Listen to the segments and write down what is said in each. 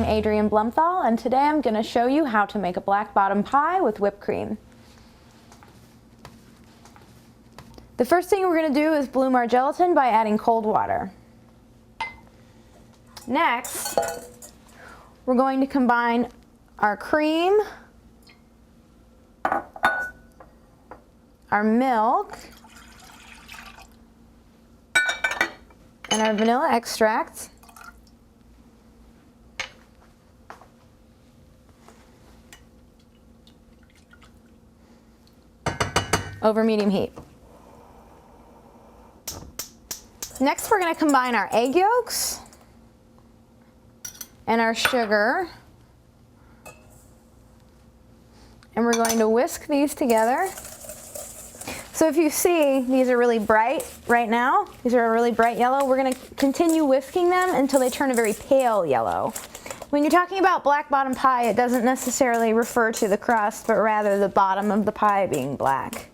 Adrienne Blumthal, and today I'm going to show you how to make a black bottom pie with whipped cream. The first thing we're going to do is bloom our gelatin by adding cold water. Next, we're going to combine our cream, our milk, and our vanilla extract. Over medium heat. Next, we're going to combine our egg yolks and our sugar, and we're going to whisk these together. So if you see, these are really bright right now. These are a really bright yellow. We're going to continue whisking them until they turn a very pale yellow. When you're talking about black bottom pie, it doesn't necessarily refer to the crust, but rather the bottom of the pie being black.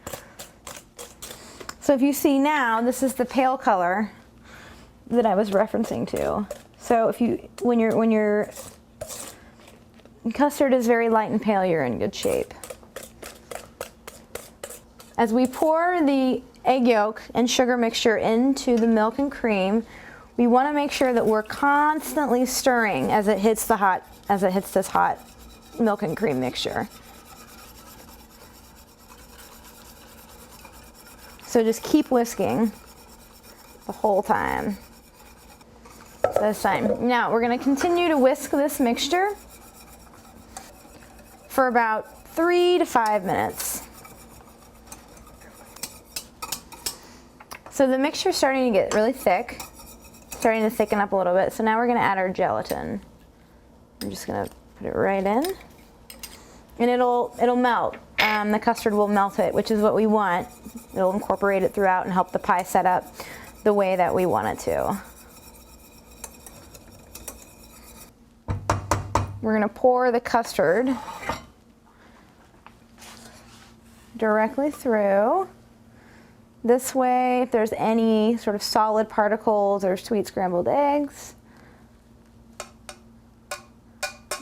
So if you see now, this is the pale color that I was referencing to. So if when your custard is very light and pale, you're in good shape. As we pour the egg yolk and sugar mixture into the milk and cream, we want to make sure that we're constantly stirring as it hits this hot milk and cream mixture. So just keep whisking the whole time. This time. Now we're going to continue to whisk this mixture for about 3 to 5 minutes. So the mixture is starting to get really thick, starting to thicken up a little bit. So now we're going to add our gelatin. I'm just going to put it right in, and it'll melt. The custard will melt it, which is what we want. It'll incorporate it throughout and help the pie set up the way that we want it to. We're going to pour the custard directly through. This way, if there's any sort of solid particles or sweet scrambled eggs,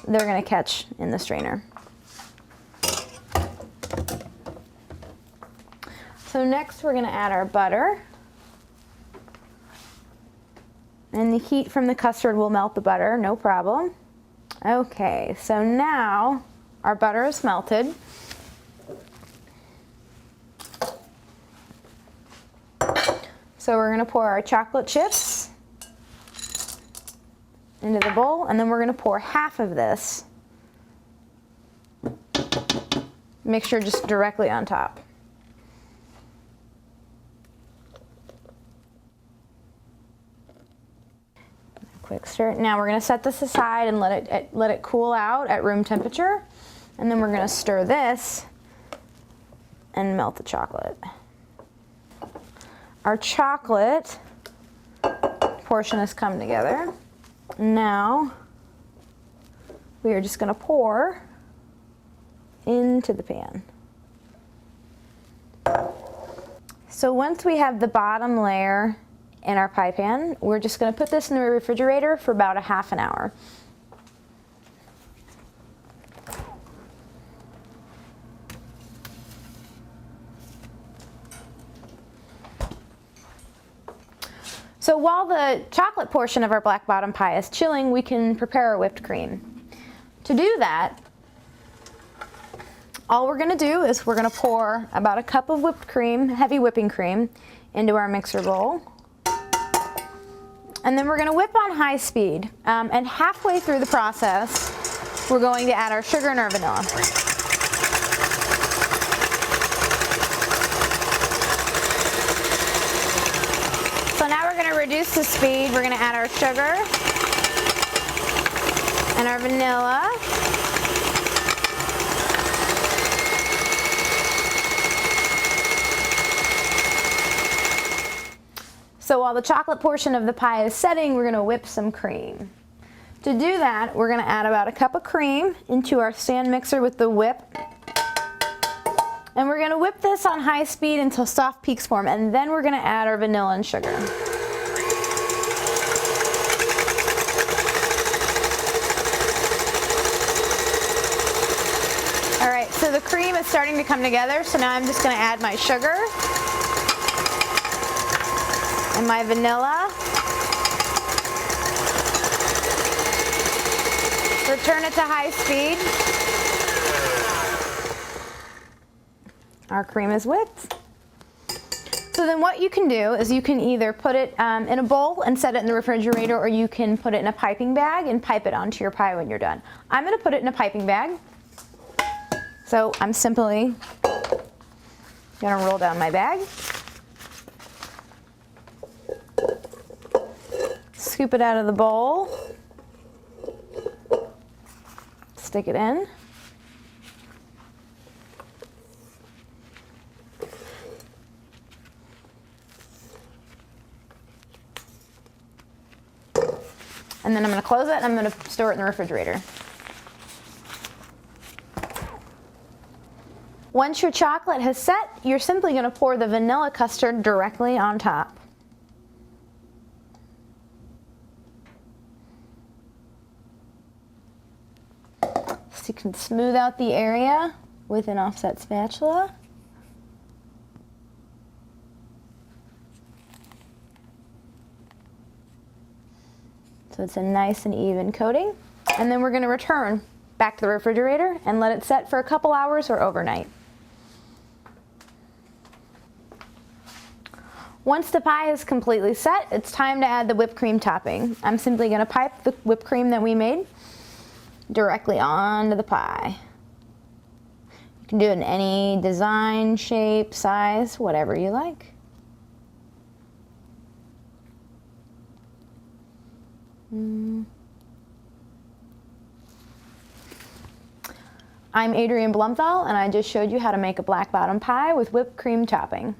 they're going to catch in the strainer. So next we're going to add our butter. And the heat from the custard will melt the butter, no problem. Okay, so now our butter is melted. So we're going to pour our chocolate chips into the bowl, and then we're going to pour half of this mixture just directly on top. Quick stir. Now we're going to set this aside and let it cool out at room temperature, and then we're going to stir this and melt the chocolate. Our chocolate portion has come together. Now we are just going to pour into the pan. So once we have the bottom layer in our pie pan, we're just going to put this in the refrigerator for about a half an hour. So while the chocolate portion of our black bottom pie is chilling, we can prepare our whipped cream. To do that, all we're going to do is we're going to pour about a cup of whipped cream, heavy whipping cream, into our mixer bowl. And then we're going to whip on high speed. And halfway through the process, we're going to add our sugar and our vanilla. So now we're going to reduce the speed. We're going to add our sugar and our vanilla. So while the chocolate portion of the pie is setting, we're going to whip some cream. To do that, we're going to add about a cup of cream into our stand mixer with the whip. And we're going to whip this on high speed until soft peaks form, and then we're going to add our vanilla and sugar. the cream is starting to come together, so now I'm just going to add my sugar and my vanilla. Return it to high speed. Our cream is whipped. So then what you can do is you can either put it in a bowl and set it in the refrigerator, or you can put it in a piping bag and pipe it onto your pie when you're done. I'm going to put it in a piping bag. So I'm simply going to roll down my bag. Scoop it out of the bowl. Stick it in. And then I'm going to close it and I'm going to store it in the refrigerator. Once your chocolate has set, you're simply going to pour the vanilla custard directly on top. So you can smooth out the area with an offset spatula. So it's a nice and even coating. And then we're going to return back to the refrigerator and let it set for a couple hours or overnight. Once the pie is completely set, it's time to add the whipped cream topping. I'm simply going to pipe the whipped cream that we made directly onto the pie. You can do it in any design, shape, size, whatever you like. I'm Adrienne Blumthal, and I just showed you how to make a black bottom pie with whipped cream topping.